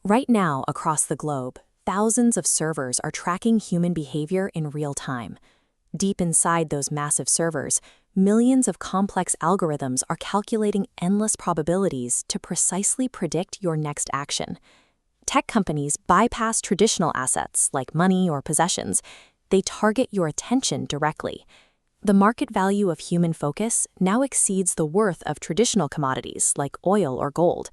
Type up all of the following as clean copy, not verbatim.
Right now, across the globe, thousands of servers are tracking human behavior in real time. Deep inside those massive servers, millions of complex algorithms are calculating endless probabilities to precisely predict your next action. Tech companies bypass traditional assets like money or possessions. They target your attention directly. The market value of human focus now exceeds the worth of traditional commodities like oil or gold.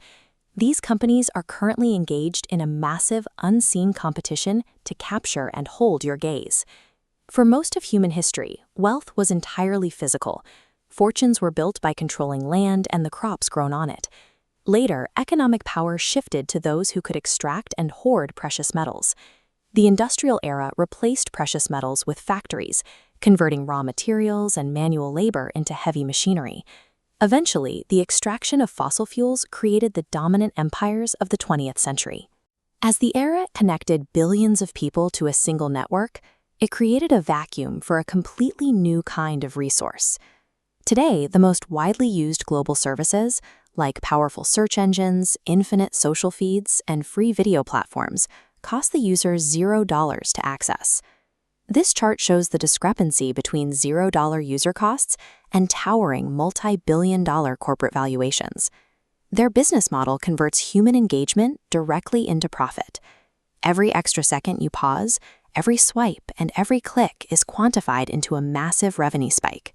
These companies are currently engaged in a massive, unseen competition to capture and hold your gaze. For most of human history, wealth was entirely physical. Fortunes were built by controlling land and the crops grown on it. Later, economic power shifted to those who could extract and hoard precious metals. The industrial era replaced precious metals with factories, converting raw materials and manual labor into heavy machinery. Eventually, the extraction of fossil fuels created the dominant empires of the 20th century. As the era connected billions of people to a single network, it created a vacuum for a completely new kind of resource. Today, the most widely used global services, like powerful search engines, infinite social feeds, and free video platforms, cost the user $0 to access. This chart shows the discrepancy between $0 user costs and towering multi-billion-dollar corporate valuations. Their business model converts human engagement directly into profit. Every extra second you pause, every swipe, and every click is quantified into a massive revenue spike.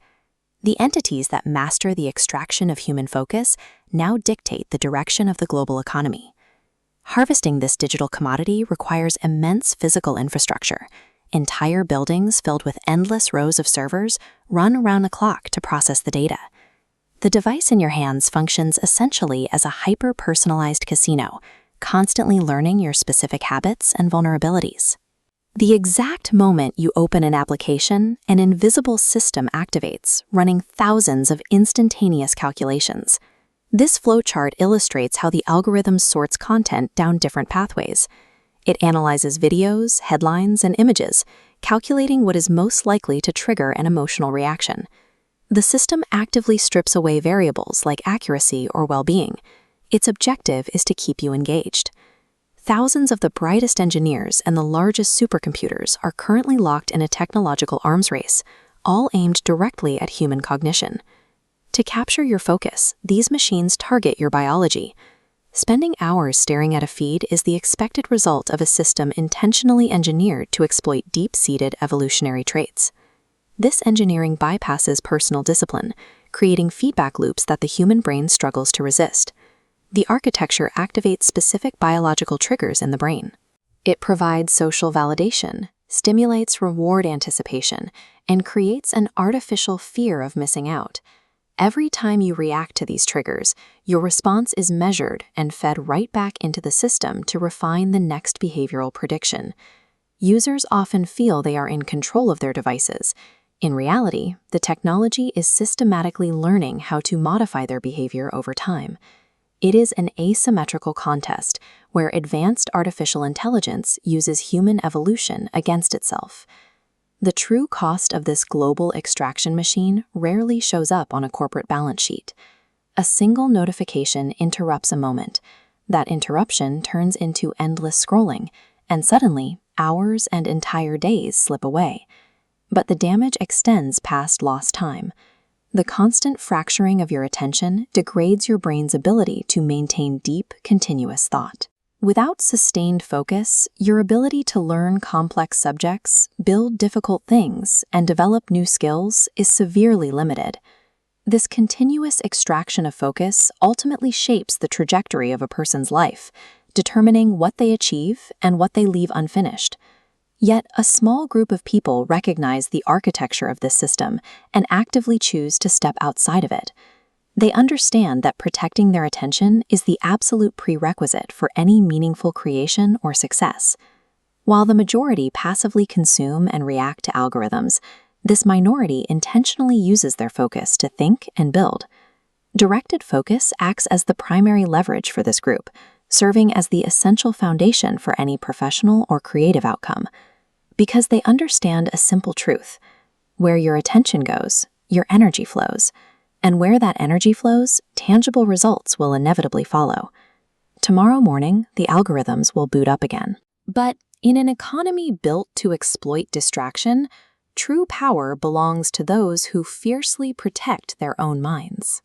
The entities that master the extraction of human focus now dictate the direction of the global economy. Harvesting this digital commodity requires immense physical infrastructure. Entire buildings filled with endless rows of servers run around the clock to process the data. The device in your hands functions essentially as a hyper-personalized casino, constantly learning your specific habits and vulnerabilities. The exact moment you open an application, an invisible system activates, running thousands of instantaneous calculations. This flowchart illustrates how the algorithm sorts content down different pathways. It analyzes videos, headlines, and images, calculating what is most likely to trigger an emotional reaction. The system actively strips away variables like accuracy or well-being. Its objective is to keep you engaged. Thousands of the brightest engineers and the largest supercomputers are currently locked in a technological arms race, all aimed directly at human cognition. To capture your focus, these machines target your biology. Spending hours staring at a feed is the expected result of a system intentionally engineered to exploit deep-seated evolutionary traits. This engineering bypasses personal discipline, creating feedback loops that the human brain struggles to resist. The architecture activates specific biological triggers in the brain. It provides social validation, stimulates reward anticipation, and creates an artificial fear of missing out. Every time you react to these triggers, your response is measured and fed right back into the system to refine the next behavioral prediction. Users often feel they are in control of their devices. In reality, the technology is systematically learning how to modify their behavior over time. It is an asymmetrical contest where advanced artificial intelligence uses human evolution against itself. The true cost of this global extraction machine rarely shows up on a corporate balance sheet. A single notification interrupts a moment. That interruption turns into endless scrolling, and suddenly, hours and entire days slip away. But the damage extends past lost time. The constant fracturing of your attention degrades your brain's ability to maintain deep, continuous thought. Without sustained focus, your ability to learn complex subjects, build difficult things, and develop new skills is severely limited. This continuous extraction of focus ultimately shapes the trajectory of a person's life, determining what they achieve and what they leave unfinished. Yet, a small group of people recognize the architecture of this system and actively choose to step outside of it. They understand that protecting their attention is the absolute prerequisite for any meaningful creation or success. While the majority passively consume and react to algorithms, this minority intentionally uses their focus to think and build. Directed focus acts as the primary leverage for this group, serving as the essential foundation for any professional or creative outcome. Because they understand a simple truth: where your attention goes, your energy flows. And where that energy flows, tangible results will inevitably follow. Tomorrow morning, the algorithms will boot up again. But in an economy built to exploit distraction, true power belongs to those who fiercely protect their own minds.